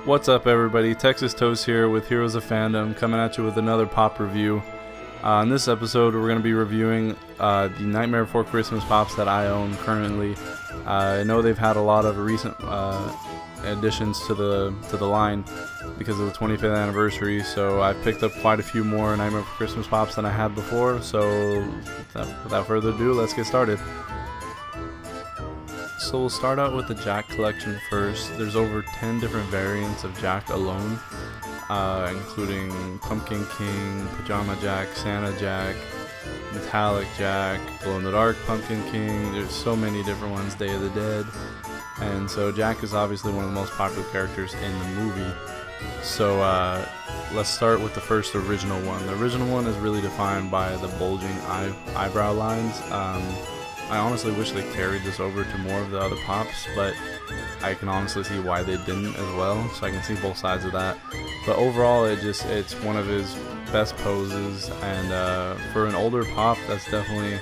What's up, everybody? Texas Toast here with Heroes of Fandom, coming at you with another pop review. In this episode, we're going to be reviewing the Nightmare Before Christmas pops that I own currently. I know they've had a lot of recent additions to the line because of the 25th anniversary, so I've picked up quite a few more Nightmare Before Christmas pops than I had before. So without further ado, let's get started. So we'll start out with the Jack collection first. There's over 10 different variants of Jack alone, including Pumpkin King, Pajama Jack, Santa Jack, Metallic Jack, Glow-in-the-Dark Pumpkin King. There's so many different ones, Day of the Dead. And so Jack is obviously one of the most popular characters in the movie. So let's start with the first original one. The original one is really defined by the bulging eyebrow lines. I honestly wish they carried this over to more of the other pops, but I can honestly see why they didn't as well, so I can see both sides of that. But overall, it's one of his best poses, and for an older pop, that's definitely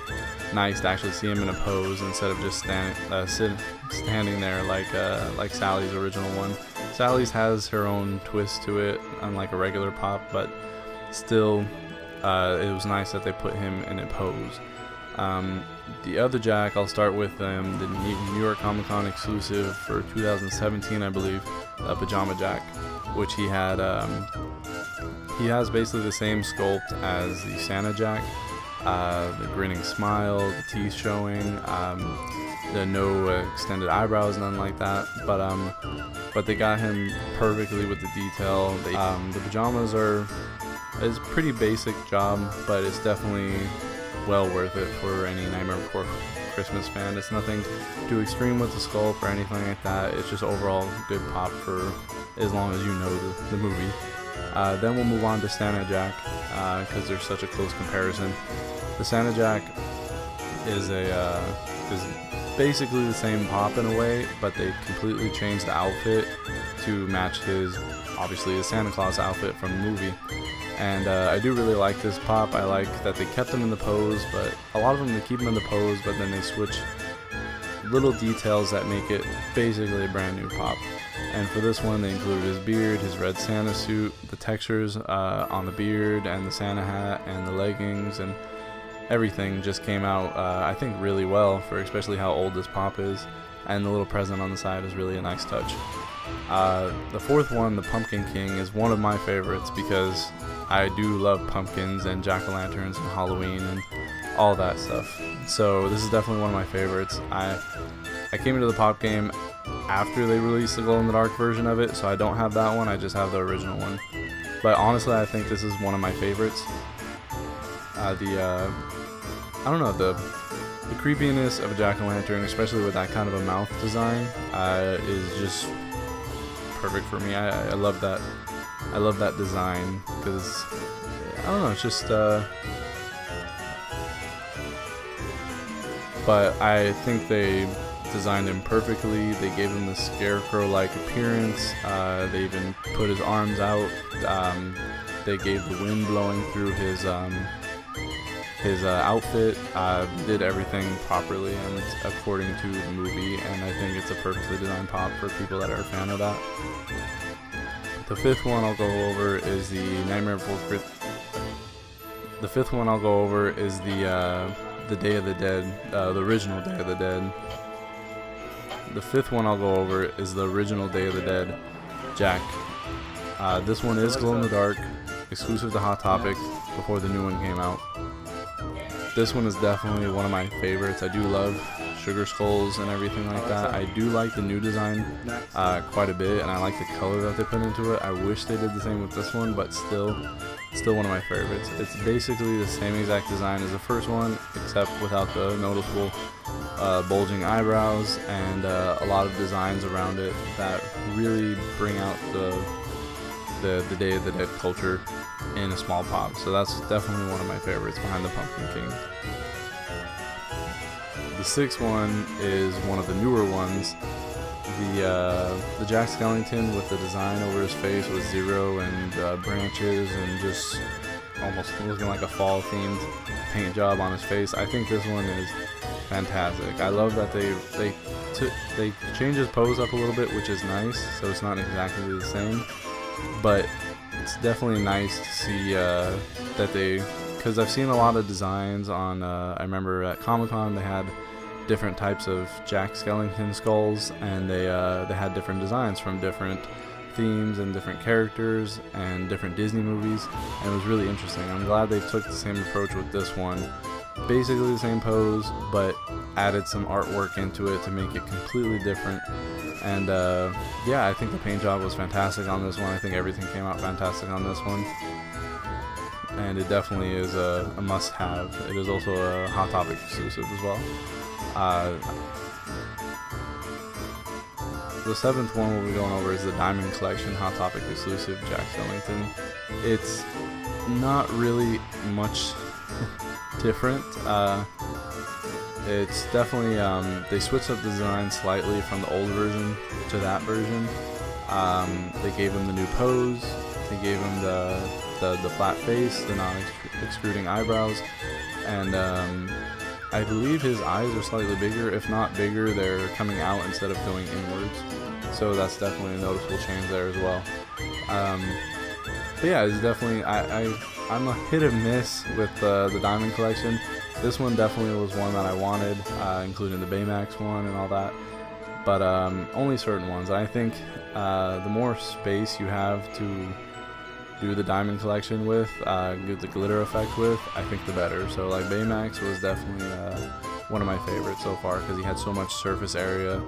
nice to actually see him in a pose instead of just standing there like Sally's original one. Sally's has her own twist to it, unlike a regular pop, but still, it was nice that they put him in a pose. The other Jack, I'll start with the New York Comic Con exclusive for 2017, I believe, Pajama Jack, which he has basically the same sculpt as the Santa Jack, the grinning smile, the teeth showing, the no extended eyebrows, none like that, but they got him perfectly with the detail. The pajamas is a pretty basic job, but it's definitely well worth it for any Nightmare Before Christmas fan. It's nothing too extreme with the sculpt or anything like that. It's just overall good pop for as long as you know the movie. Then we'll move on to Santa Jack, because there's such a close comparison. The Santa Jack is basically the same pop in a way, but they completely changed the outfit to match his Santa Claus outfit from the movie. And I do really like this pop. I like that they kept him in the pose, but a lot of them they keep him in the pose, but then they switch little details that make it basically a brand new pop. And for this one, they included his beard, his red Santa suit, the textures on the beard, and the Santa hat, and the leggings, and everything just came out, I think, really well for especially how old this pop is. And the little present on the side is really a nice touch. The fourth one, the Pumpkin King, is one of my favorites because I do love pumpkins and jack-o'-lanterns and Halloween and all that stuff. So this is definitely one of my favorites. I came into the pop game after they released the glow-in-the-dark version of it, so I don't have that one, I just have the original one. But honestly, I think this is one of my favorites. I don't know, the creepiness of a jack-o'-lantern, especially with that kind of a mouth design, is just perfect for me. I love that. I love that design because I don't know. It's just. But I think they designed him perfectly. They gave him the scarecrow-like appearance. They even put his arms out. They gave the wind blowing through his outfit, did everything properly and according to the movie, and I think it's a perfectly designed pop for people that are a fan of that. The fifth one I'll go over is the Nightmare Before Christmas. The fifth one I'll go over is the Day of the Dead, the original Day of the Dead. The fifth one I'll go over is the original Day of the Dead Jack. This one is glow in the dark, exclusive to Hot Topic before the new one came out. This one is definitely one of my favorites. I do love sugar skulls and everything like that. I do like the new design quite a bit, and I like the color that they put into it. I wish they did the same with this one, but still one of my favorites. It's basically the same exact design as the first one, except without the noticeable bulging eyebrows, and a lot of designs around it that really bring out the Day of the Dead culture in a small pop. So that's definitely one of my favorites behind the Pumpkin King. The sixth one is one of the newer ones. The Jack Skellington with the design over his face with zero and branches and just almost looking like a fall themed paint job on his face. I think this one is fantastic. I love that they they change his pose up a little bit, which is nice. So it's not exactly the same, but it's definitely nice to see that they, because I've seen a lot of designs on. I remember at Comic-Con they had different types of Jack Skellington skulls, and they had different designs from different themes and different characters and different Disney movies, and it was really interesting. I'm glad they took the same approach with this one. Basically the same pose, but added some artwork into it to make it completely different. And yeah, I think the paint job was fantastic on this one. I think everything came out fantastic on this one, and it definitely is a must-have. It is also a Hot Topic exclusive as well. The 7th one we'll be going over is the Diamond Collection Hot Topic exclusive Jack Skellington. It's not really much different. It's definitely they switched up the design slightly from the old version to that version. They gave him the new pose. They gave him the flat face, the non-extruding eyebrows, and I believe his eyes are slightly bigger. If not bigger, they're coming out instead of going inwards. So that's definitely a noticeable change there as well. But yeah, it's definitely I'm a hit or miss with the Diamond Collection. This one definitely was one that I wanted, including the Baymax one and all that. But only certain ones. I think the more space you have to do the Diamond Collection with, get the glitter effect with, I think the better. So like Baymax was definitely one of my favorites so far, because he had so much surface area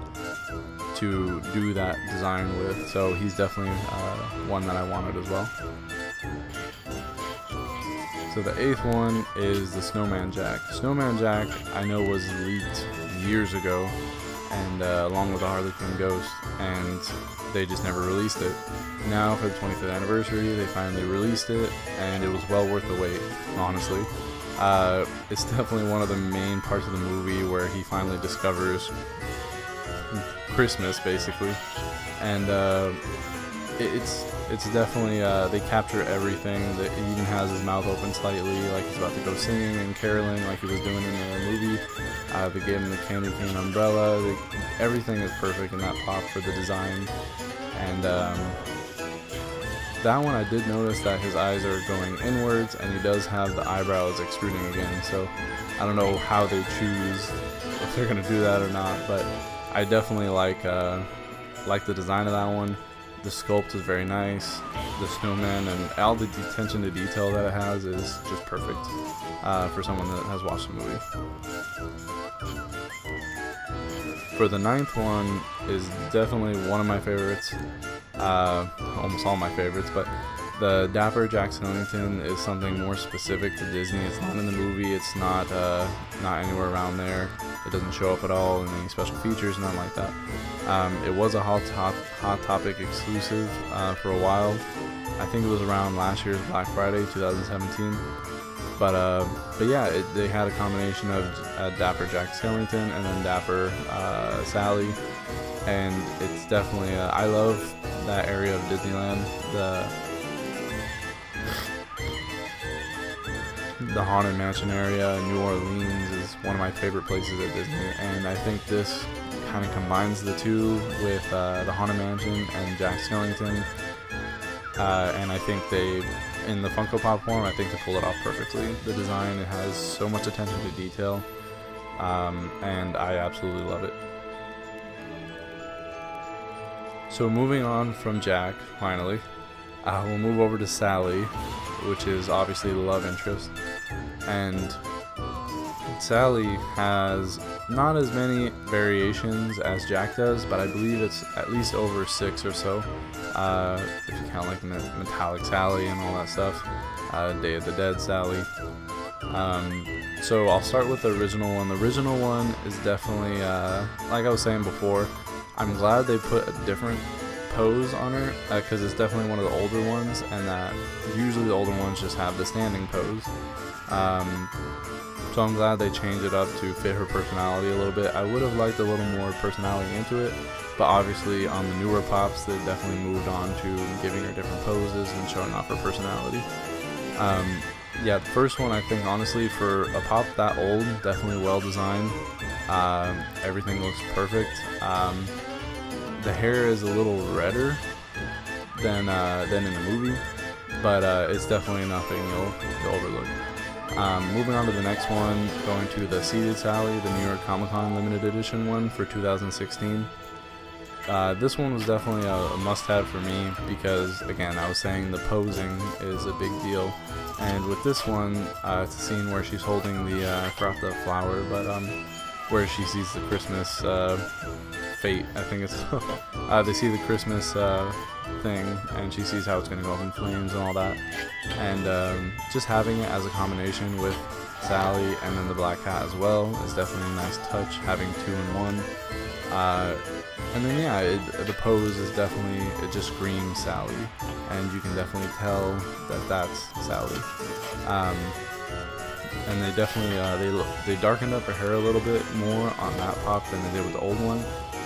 to do that design with. So he's definitely one that I wanted as well. So the 8th one is the Snowman Jack. Snowman Jack I know was leaked years ago, and along with the Harley Quinn Ghost, and they just never released it. Now for the 25th anniversary they finally released it, and it was well worth the wait, honestly. It's definitely one of the main parts of the movie where he finally discovers Christmas, basically, and it's definitely they capture everything. That he even has his mouth open slightly, like he's about to go singing and caroling, like he was doing in the movie. They gave him the candy cane umbrella. Everything is perfect in that pop for the design, and that one I did notice that his eyes are going inwards, and he does have the eyebrows extruding again. So I don't know how they choose, if they're gonna do that or not, but I definitely like the design of that one. The sculpt is very nice. The snowman and all the attention to detail that it has is just perfect for someone that has watched the movie. For the 9th one is definitely one of my favorites, almost all my favorites, but the Dapper Jack Skellington is something more specific to Disney. It's not in the movie. It's not anywhere around there. It doesn't show up at all in any special features, nothing like that. It was a Hot Topic exclusive for a while. I think it was around last year's Black Friday, 2017. But yeah, they had a combination of Dapper Jack Skellington and then Dapper Sally, and it's definitely I love that area of Disneyland. The Haunted Mansion area, New Orleans, is one of my favorite places at Disney, and I think this kind of combines the two with the Haunted Mansion and Jack Skellington, and I think in the Funko Pop form, I think they pull it off perfectly. The design, it has so much attention to detail, and I absolutely love it. So moving on from Jack, finally, we'll move over to Sally, which is obviously the love interest, and Sally has not as many variations as Jack does, but I believe it's at least over 6 or so, if you count like Metallic Sally and all that stuff, Day of the Dead Sally. So I'll start with the original one. The original one is definitely, like I was saying before, I'm glad they put a different pose on her, because it's definitely one of the older ones, and that usually the older ones just have the standing pose. So I'm glad they changed it up to fit her personality a little bit. I would have liked a little more personality into it, but obviously on the newer pops they definitely moved on to giving her different poses and showing off her personality. Yeah, the first one, I think honestly for a pop that old, definitely well designed. Everything looks perfect. The hair is a little redder than in the movie, but it's definitely nothing you'll overlook. Moving on to the next one, going to the Seated Sally, the New York Comic Con limited edition one for 2016. This one was definitely a must-have for me because, again, I was saying the posing is a big deal, and with this one, it's a scene where she's holding the I forgot the flower, but where she sees the Christmas fate, I think it's they see the Christmas thing, and she sees how it's gonna go up in flames and all that, and just having it as a combination with Sally and then the black cat as well is definitely a nice touch, having two in one. And then yeah, the pose is definitely, it just screams Sally, and you can definitely tell that that's Sally. And they definitely they darkened up her hair a little bit more on that pop than they did with the old one,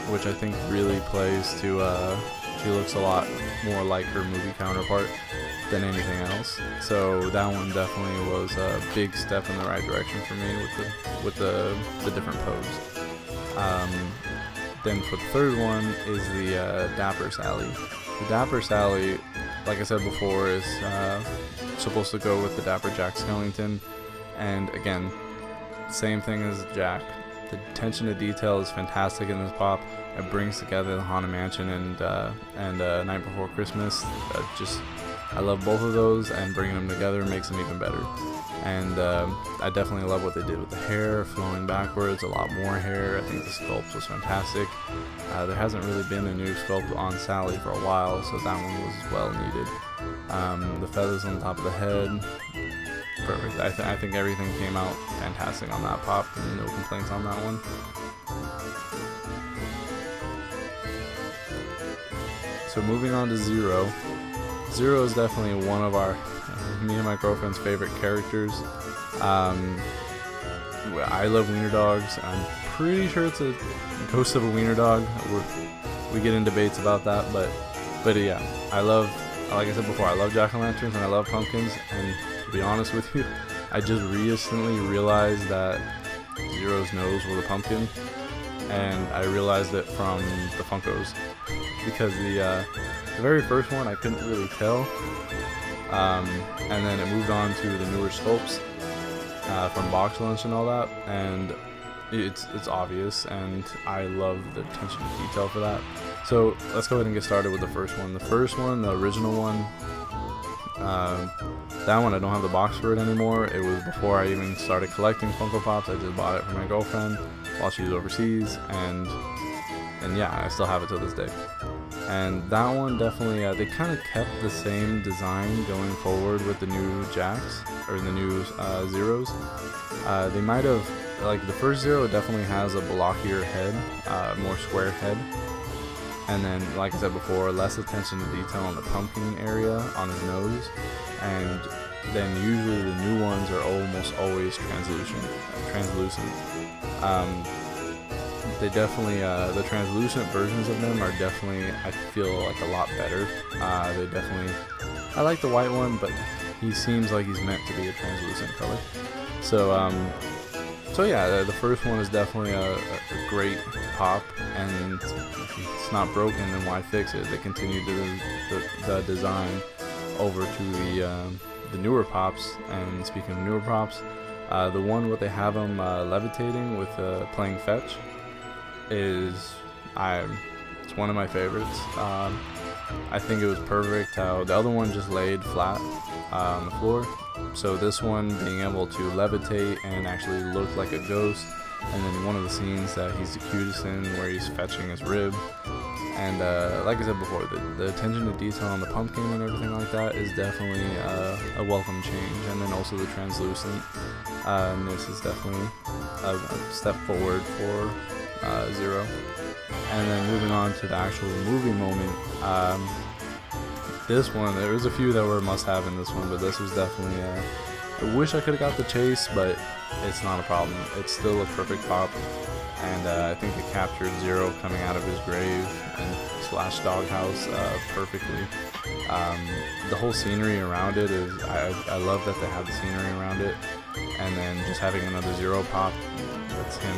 which I think really plays to she looks a lot more like her movie counterpart than anything else. So that one definitely was a big step in the right direction for me with the different pose. Then for the third one is the Dapper Sally. The Dapper Sally, like I said before, is supposed to go with the Dapper Jack Skellington, and again, same thing as Jack. The attention to detail is fantastic in this pop. It brings together the Haunted Mansion and Night Before Christmas. I love both of those, and bringing them together makes them even better. And I definitely love what they did with the hair flowing backwards, a lot more hair. I think the sculpt was fantastic. There hasn't really been a new sculpt on Sally for a while, so that one was well needed. The feathers on the top of the head, perfect. I think everything came out fantastic on that pop, and no complaints on that one. So moving on to Zero. Zero is definitely one of me and my girlfriend's favorite characters. I love wiener dogs. I'm pretty sure it's a ghost of a wiener dog. We get in debates about that, but yeah, like I said before, I love jack-o'-lanterns and I love pumpkins, and to be honest with you, I just recently realized that Zero's nose was a pumpkin, and I realized it from the Funkos, because the very first one I couldn't really tell, and then it moved on to the newer sculpts from Box Lunch and all that, and it's obvious, and I love the attention to detail for that. So let's go ahead and get started with the first one. The first one, the original one, that one I don't have the box for it anymore. It was before I even started collecting Funko Pops. I just bought it for my girlfriend while she was overseas, and yeah, I still have it to this day. And that one definitely, they kind of kept the same design going forward with the new Jacks, or the new Zeros. They might have, like the first Zero definitely has a blockier head, more square head. And then, like I said before, less attention to detail on the pumpkin area on his nose. And then usually the new ones are almost always translucent. They definitely, the translucent versions of them are definitely, I feel like, a lot better. I like the white one, but he seems like he's meant to be a translucent color. So yeah, the first one is definitely a great pop, and if it's not broken, then why fix it? They continued the design over to the newer pops. And speaking of newer pops, the one where they have them levitating with playing fetch it's one of my favorites. I think it was perfect how the other one just laid flat on the floor. So this one being able to levitate and actually look like a ghost, and then one of the scenes that he's the cutest in where he's fetching his rib. And like I said before, the attention to detail on the pumpkin and everything like that is definitely a welcome change. And then also the translucentness is definitely a step forward for Zero. And then moving on to the actual movie moment, this one, there was a few that were must-have in this one, but this was definitely, I wish I could have got the chase, but it's not a problem. It's still a perfect pop, and I think it captured Zero coming out of his grave and slash doghouse perfectly. The whole scenery around it is, I love that they have the scenery around it, and then just having another Zero pop, that's him.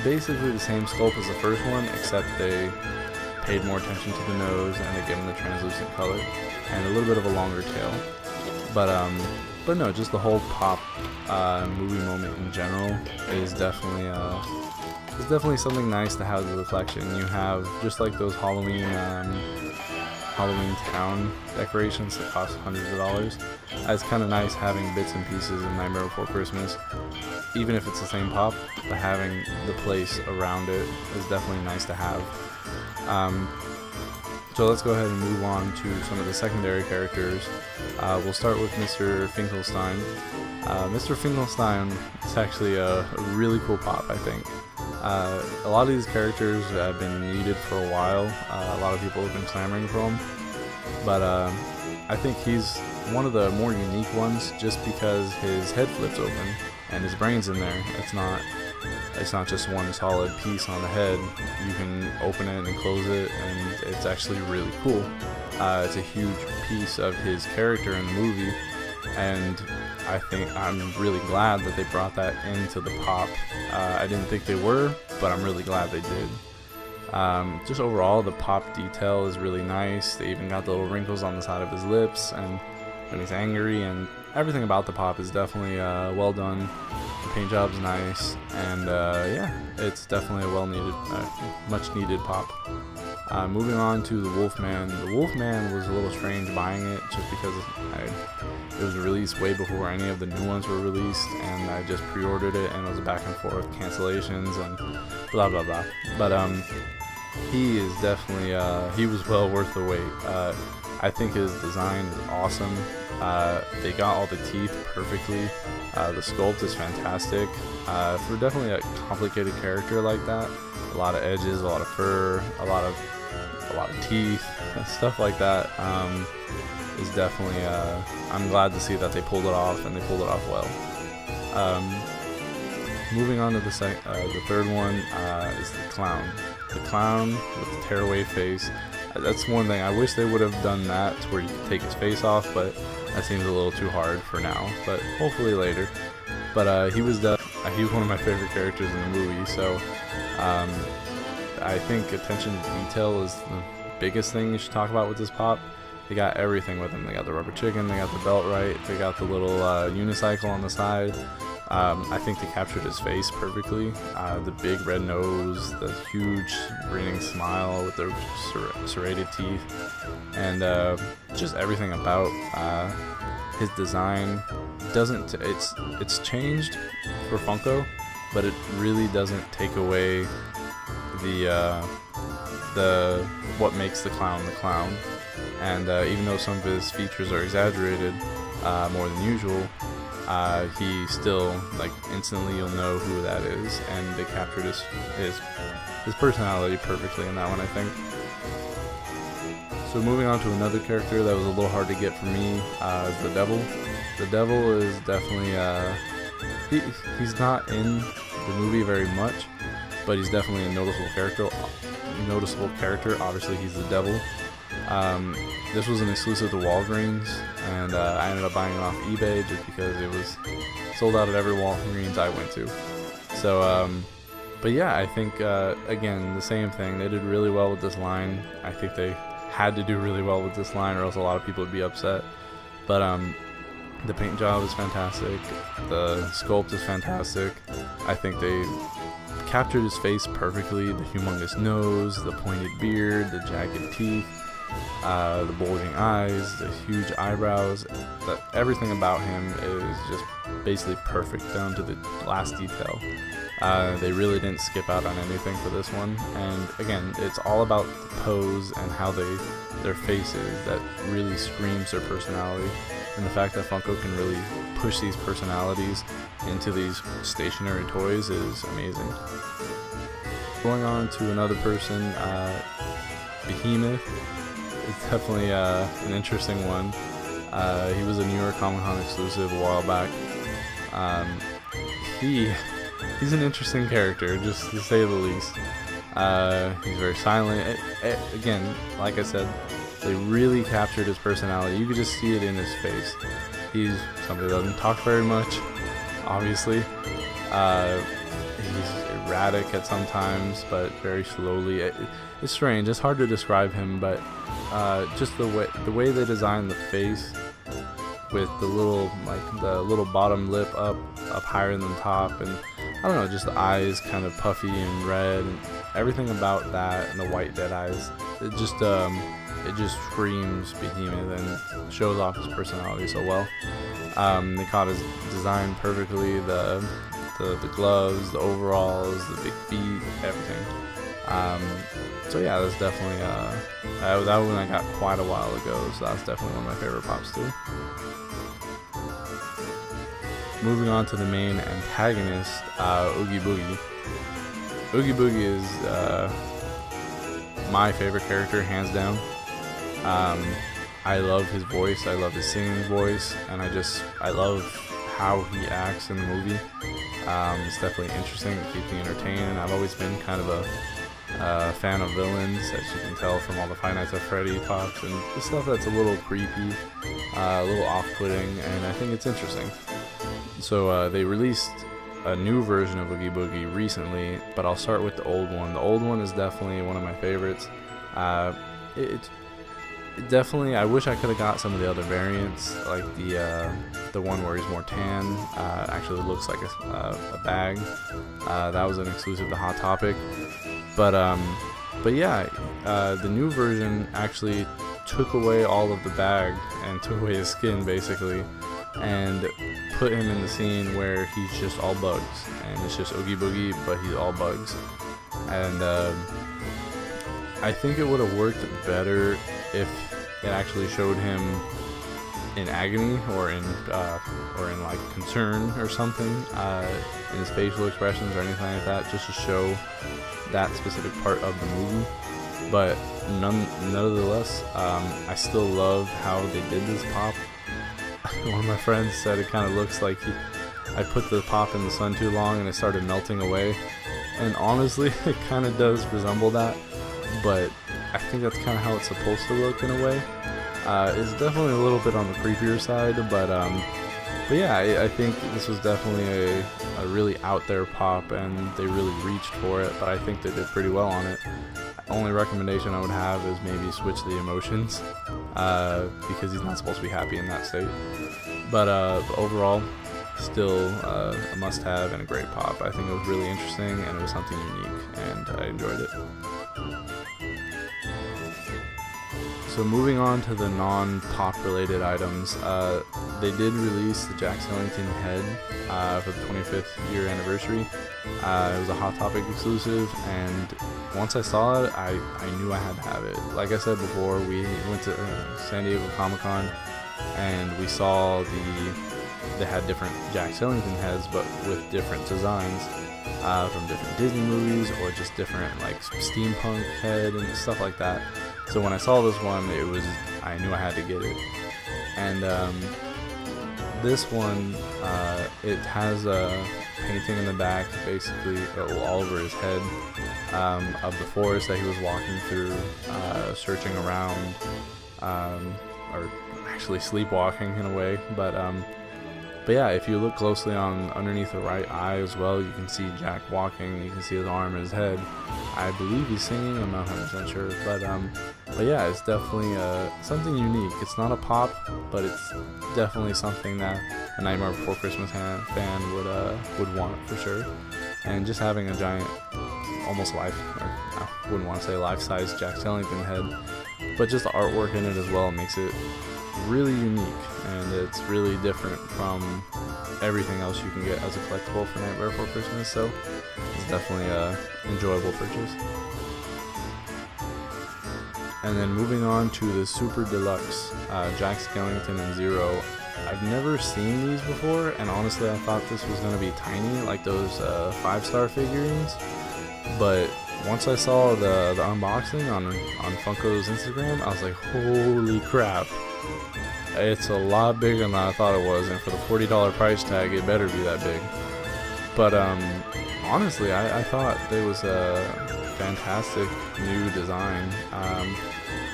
Basically the same sculpt as the first one, except they paid more attention to the nose and they gave him the translucent color and a little bit of a longer tail. But no, just the whole Pop movie moment in general is definitely something nice to have in the collection. You have just like those Halloween town decorations that cost hundreds of dollars. It's kind of nice having bits and pieces of Nightmare Before Christmas, even if it's the same Pop, but having the place around it is definitely nice to have. So let's go ahead and move on to some of the secondary characters. We'll start with Mr. Finkelstein. Mr. Finkelstein is actually a really cool Pop, I think. A lot of these characters have been needed for a while. A lot of people have been clamoring for them. But I think he's one of the more unique ones just because his head flips open and his brain's in there. It's not just one solid piece on the head. You can open it and close it, and it's actually really cool. It's a huge piece of his character in the movie, and I'm really glad that they brought that into the Pop. I didn't think they were, but I'm really glad they did. Just overall, the Pop detail is really nice. They even got the little wrinkles on the side of his lips and when he's angry, and everything about the Pop is definitely well done. The paint job's nice, and yeah, it's definitely a much needed Pop. Moving on to the Wolfman. The Wolfman was a little strange buying it just because it was released way before any of the new ones were released, and I just pre-ordered it, and it was back and forth cancellations and blah blah blah. But he is definitely he was well worth the wait. I think his design is awesome. They got all the teeth perfectly. The sculpt is fantastic. For definitely a complicated character like that, a lot of edges, a lot of fur, a lot of teeth, stuff like that is definitely. I'm glad to see that they pulled it off, and they pulled it off well. Moving on to the third one is the clown. The clown with the tearaway face. That's one thing. I wish they would have done that to where you could take his face off, but that seems a little too hard for now. But hopefully later. But he was one of my favorite characters in the movie. So I think attention to detail is the biggest thing you should talk about with this Pop. They got everything with him. They got the rubber chicken. They got the belt right. They got the little unicycle on the side. I think they captured his face perfectly. The big red nose, the huge grinning smile with the serrated teeth, and just everything about his design doesn't. It's changed for Funko, but it really doesn't take away the what makes the clown. And even though some of his features are exaggerated more than usual, he still, like, instantly you'll know who that is, and they captured his personality perfectly in that one, I think. So moving on to another character that was a little hard to get for me is the Devil. The Devil is definitely he's not in the movie very much, but he's definitely a noticeable character. Obviously, he's the Devil. This was an exclusive to Walgreens, and I ended up buying it off eBay just because it was sold out at every Walgreens I went to. So, but yeah, I think, again, the same thing. They did really well with this line. I think they had to do really well with this line, or else a lot of people would be upset. But the paint job is fantastic. The sculpt is fantastic. I think they captured his face perfectly. The humongous nose, the pointed beard, the jagged teeth, the bulging eyes, the huge eyebrows. Everything about him is just basically perfect down to the last detail. They really didn't skip out on anything for this one, and again, it's all about the pose and how their faces that really screams their personality, and the fact that Funko can really push these personalities into these stationary toys is amazing. Going on to another person, Behemoth. It's definitely an interesting one. He was a New York Comic Con exclusive a while back. He's an interesting character, just to say the least. He's very silent. Again, like I said, they really captured his personality. You could just see it in his face. He's somebody that doesn't talk very much, obviously. he's erratic at sometimes, but very slowly. It's strange. It's hard to describe him, but just the way they designed the face with the little bottom lip up higher than top, and I don't know, just the eyes kind of puffy and red, and everything about that, and the white dead eyes. It just screams Behemoth and shows off his personality so well. They caught his design perfectly. The gloves, the overalls, the big feet, everything. So yeah, that's definitely that one I got quite a while ago, so that's definitely one of my favorite pops too. Moving on to the main antagonist, Oogie Boogie. Oogie Boogie is my favorite character, hands down. I love his voice, I love his singing voice, and I love how he acts in the movie. It's definitely interesting, it keeps me entertained. I've always been kind of a fan of villains, as you can tell from all the Five Nights at Freddy pops and the stuff that's a little creepy, a little off-putting, and I think it's interesting. So they released a new version of Oogie Boogie recently, but I'll start with the old one. The old one is definitely one of my favorites. Definitely, I wish I could have got some of the other variants, like the one where he's more tan. Actually looks like a bag. That was an exclusive to Hot Topic. But yeah, the new version actually took away all of the bag and took away his skin basically, and put him in the scene where he's just all bugs, and it's just Oogie Boogie, but he's all bugs. And I think it would have worked better if it actually showed him in agony or in like concern or something, in his facial expressions or anything like that, just to show that specific part of the movie. But nonetheless, I still love how they did this pop. One of my friends said it kind of looks like I put the pop in the sun too long and it started melting away, and honestly it kind of does resemble that, but I think that's kind of how it's supposed to look in a way. It's definitely a little bit on the creepier side, but yeah, I think this was definitely a really out there pop, and they really reached for it, but I think they did pretty well on it. Only recommendation I would have is maybe switch the emotions, because he's not supposed to be happy in that state. But overall, still a must-have and a great pop. I think it was really interesting, and it was something unique, and I enjoyed it. So moving on to the non-pop related items, they did release the Jack Skellington head for the 25th year anniversary. It was a Hot Topic exclusive, and once I saw it, I knew I had to have it. Like I said before, we went to San Diego Comic-Con, and we saw they had different Jack Skellington heads, but with different designs from different Disney movies, or just different like steampunk head and stuff like that. So when I saw this one, I knew I had to get it. And this one, it has a painting in the back, basically all over his head, of the forest that he was walking through, searching around, or actually sleepwalking in a way. But yeah, if you look closely underneath the right eye as well, you can see Jack walking. You can see his arm and his head. I believe he's singing. I'm not 100% sure, but yeah, it's definitely something unique. It's not a pop, but it's definitely something that a Nightmare Before Christmas fan would want for sure. And just having a giant, almost life, or I wouldn't want to say life-size Jack Skellington head, but just the artwork in it as well makes it really unique, and it's really different from everything else you can get as a collectible for Nightmare Before Christmas, so it's definitely a enjoyable purchase. And then moving on to the Super Deluxe Jack Skellington and Zero. I've never seen these before, and honestly I thought this was going to be tiny, like those 5-star figurines, but once I saw the unboxing on Funko's Instagram, I was like, holy crap, it's a lot bigger than I thought it was, and for the $40 price tag, it better be that big. But honestly, I thought it was a fantastic new design.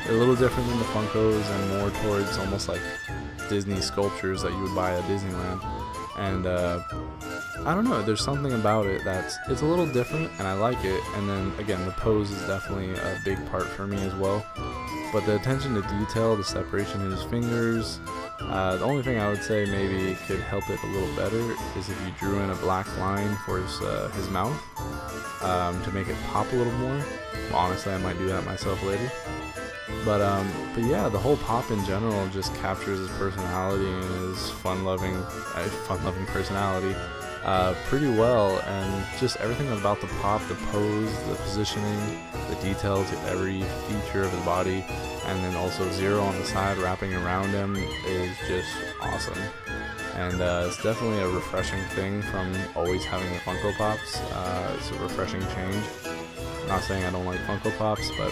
A little different than the Funkos, and more towards almost like Disney sculptures that you would buy at Disneyland. And I don't know, there's something about it it's a little different, and I like it. And then again, the pose is definitely a big part for me as well. But the attention to detail, the separation in his fingers, the only thing I would say maybe could help it a little better is if you drew in a black line for his mouth to make it pop a little more. Well, honestly, I might do that myself later. But yeah, the whole pop in general just captures his personality and his fun-loving personality pretty well, and just everything about the pop, the pose, the positioning, the detail to every feature of his body, and then also Zero on the side wrapping around him is just awesome. And it's definitely a refreshing thing from always having the Funko Pops. It's a refreshing change. Not saying I don't like Funko Pops, but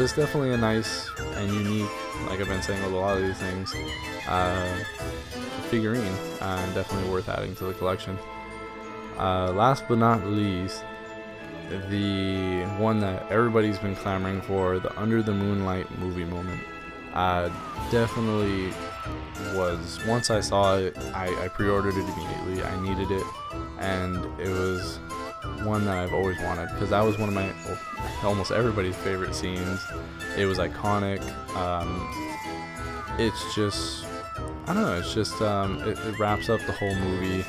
it's definitely a nice and unique, like I've been saying with a lot of these things, figurine, and definitely worth adding to the collection. Last but not least, the one that everybody's been clamoring for, the Under the Moonlight movie moment. Definitely was, once I saw it, I pre-ordered it immediately. I needed it, and it was one that I've always wanted, because that was one of my, almost everybody's favorite scenes. It was iconic. It's just, I don't know, it's just, it wraps up the whole movie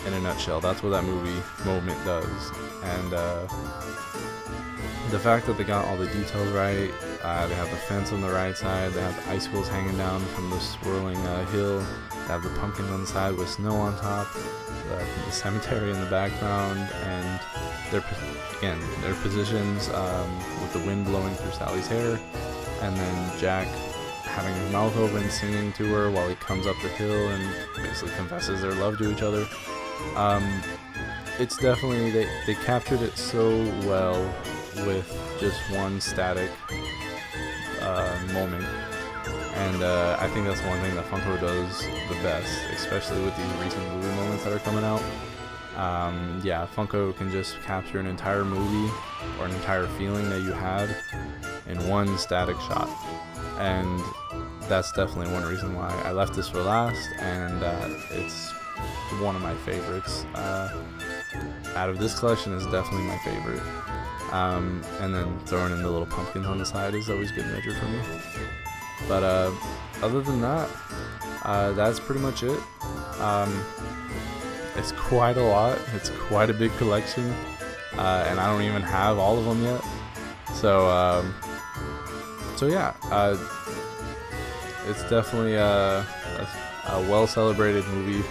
in a nutshell. That's what that movie moment does. And the fact that they got all the details right, they have the fence on the right side, they have the icicles hanging down from the swirling hill, they have the pumpkins on the side with snow on top, the cemetery in the background, and their positions with the wind blowing through Sally's hair, and then Jack having his mouth open singing to her while he comes up the hill and basically confesses their love to each other. It's definitely, they captured it so well with just one static moment, and I think that's one thing that Funko does the best, especially with these recent movie moments that are coming out. Yeah, Funko can just capture an entire movie or an entire feeling that you had in one static shot, and that's definitely one reason why I left this for last, and it's one of my favorites. Out of this collection is definitely my favorite. And then throwing in the little pumpkins on the side is always good measure for me. But other than that, that's pretty much it. It's quite a lot. It's quite a big collection, and I don't even have all of them yet. So yeah, it's definitely a well-celebrated movie,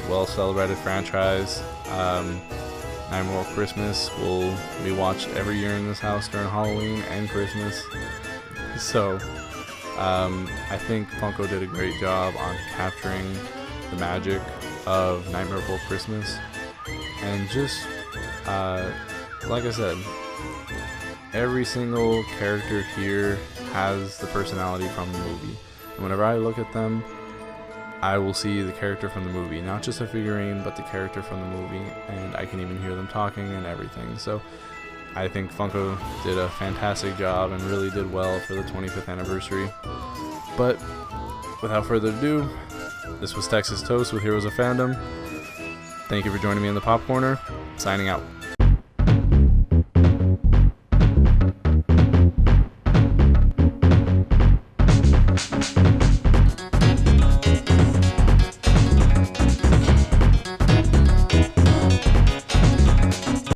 well-celebrated franchise. Nightmare Before Christmas will be watched every year in this house during Halloween and Christmas. So I think Funko did a great job on capturing the magic of Nightmare Before Christmas, and just like I said, every single character here has the personality from the movie, and whenever I look at them, I will see the character from the movie, not just a figurine, but the character from the movie, and I can even hear them talking and everything. So I think Funko did a fantastic job and really did well for the 25th anniversary. But without further ado, this was Texas Toast with Heroes of Fandom. Thank you for joining me in the Pop Corner. Signing out.